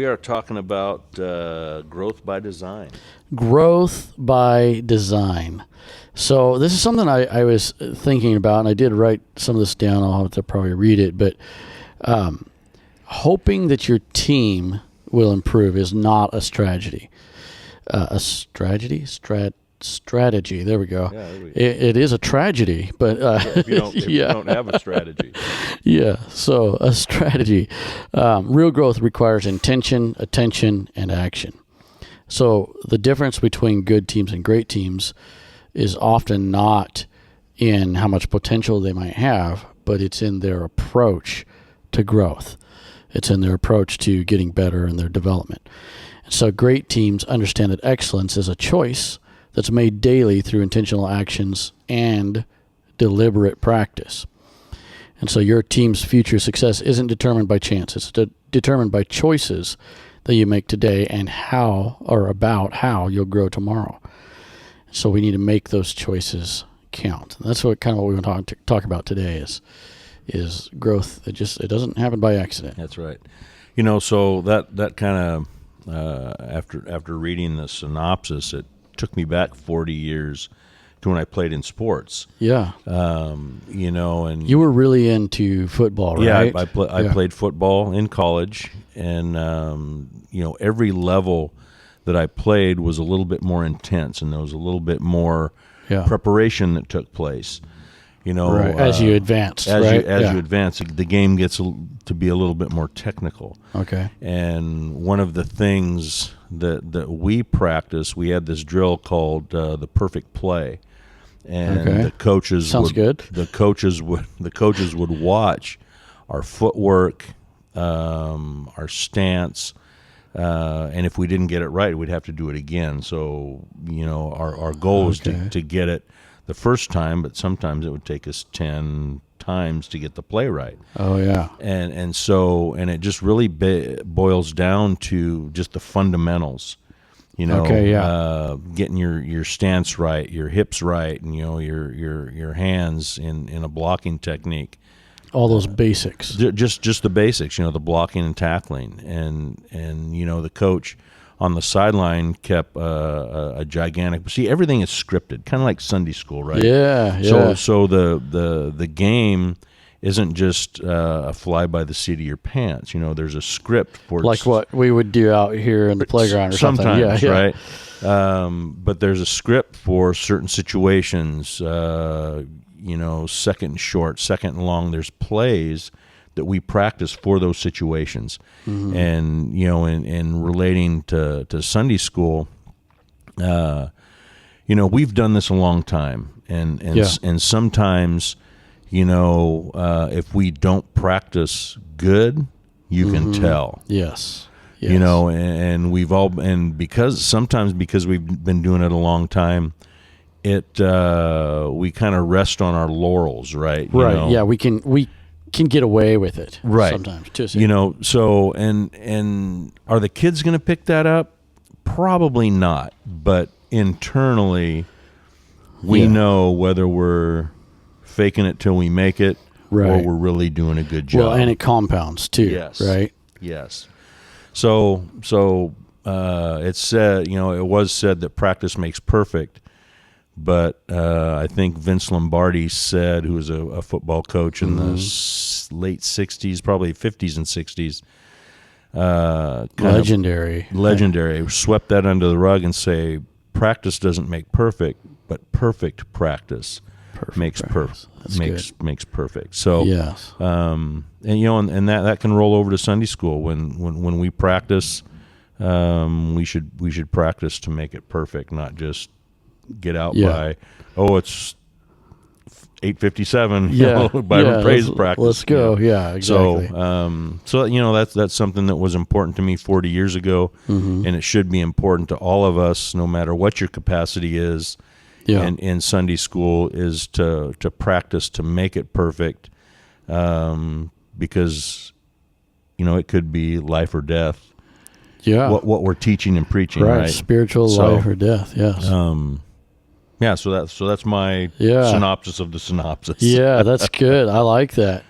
We are talking about growth by design. Growth by design. So this is something I was thinking about, and I did write some of this down. I'll have to probably read it, but hoping that your team will improve is not a strategy. Strategy. There we go. Yeah, there we go. It is a tragedy, but If you don't have a strategy. Yeah, so a strategy. Real growth requires intention, attention, and action. So the difference between good teams and great teams is often not in how much potential they might have, but it's in their approach to growth. It's in their approach to getting better in their development. And so great teams understand that excellence is a choice that's made daily through intentional actions and deliberate practice. And so your team's future success isn't determined by chance. It's determined by choices that you make today and about how you'll grow tomorrow. So we need to make those choices count. And that's what we want to talk about today is growth. It doesn't happen by accident. That's right. So that kind of after reading the synopsis, it took me back 40 years to when I played in sports. Yeah. And you were really into football, right? Yeah, I played football in college, and every level that I played was a little bit more intense, and there was a little bit more preparation that took place. Right. As you advanced, as right? you advance, the game gets to be a little bit more technical. Okay. And one of the things that we practice, we had this drill called the perfect play, and the coaches the coaches would watch our footwork, our stance, and if we didn't get it right, we'd have to do it again. So our goal was to get it the first time, but sometimes it would take us 10 times to get the play right. Oh yeah. And it just really boils down to just the fundamentals. Getting your stance right, your hips right, and your hands in a blocking technique. All those basics. Just the basics, the blocking and tackling, and the coach on the sideline kept a gigantic. See, everything is scripted, kind of like Sunday school, right? Yeah. So the game isn't just a fly by the seat of your pants. There's a script for like what we would do out here in the playground or something. Sometimes, yeah. Right? But there's a script for certain situations. Second and short, second and long. There's plays that we practice for those situations. Mm-hmm. And in relating to Sunday school, we've done this a long time, and sometimes if we don't practice good, you can tell. Yes. And we've all, and because we've been doing it a long time, we kind of rest on our laurels, right? Yeah, we can get away with it, right? Sometimes too. So and are the kids going to pick that up? Probably not. But internally, we know whether we're faking it till we make it, or we're really doing a good job. Well, and it compounds too. Yes. Right. Yes. So it's said. It was said that practice makes perfect. But I think Vince Lombardi said, who was a football coach in the late 60s, probably 50s and 60s. Legendary. Swept that under the rug and say, practice doesn't make perfect, but perfect practice makes perfect. So, yes. And that can roll over to Sunday school. When we practice, we should practice to make it perfect, not just get out by, it's 8:57, by praise practice. Let's go. Yeah, exactly. So that's something that was important to me 40 years ago, and it should be important to all of us, no matter what your capacity is. In Sunday school, is to practice to make it perfect, because it could be life or death. Yeah, what we're teaching and preaching, right? Spiritual life or death. Yes. So that's my synopsis of the synopsis. Yeah, that's good. I like that.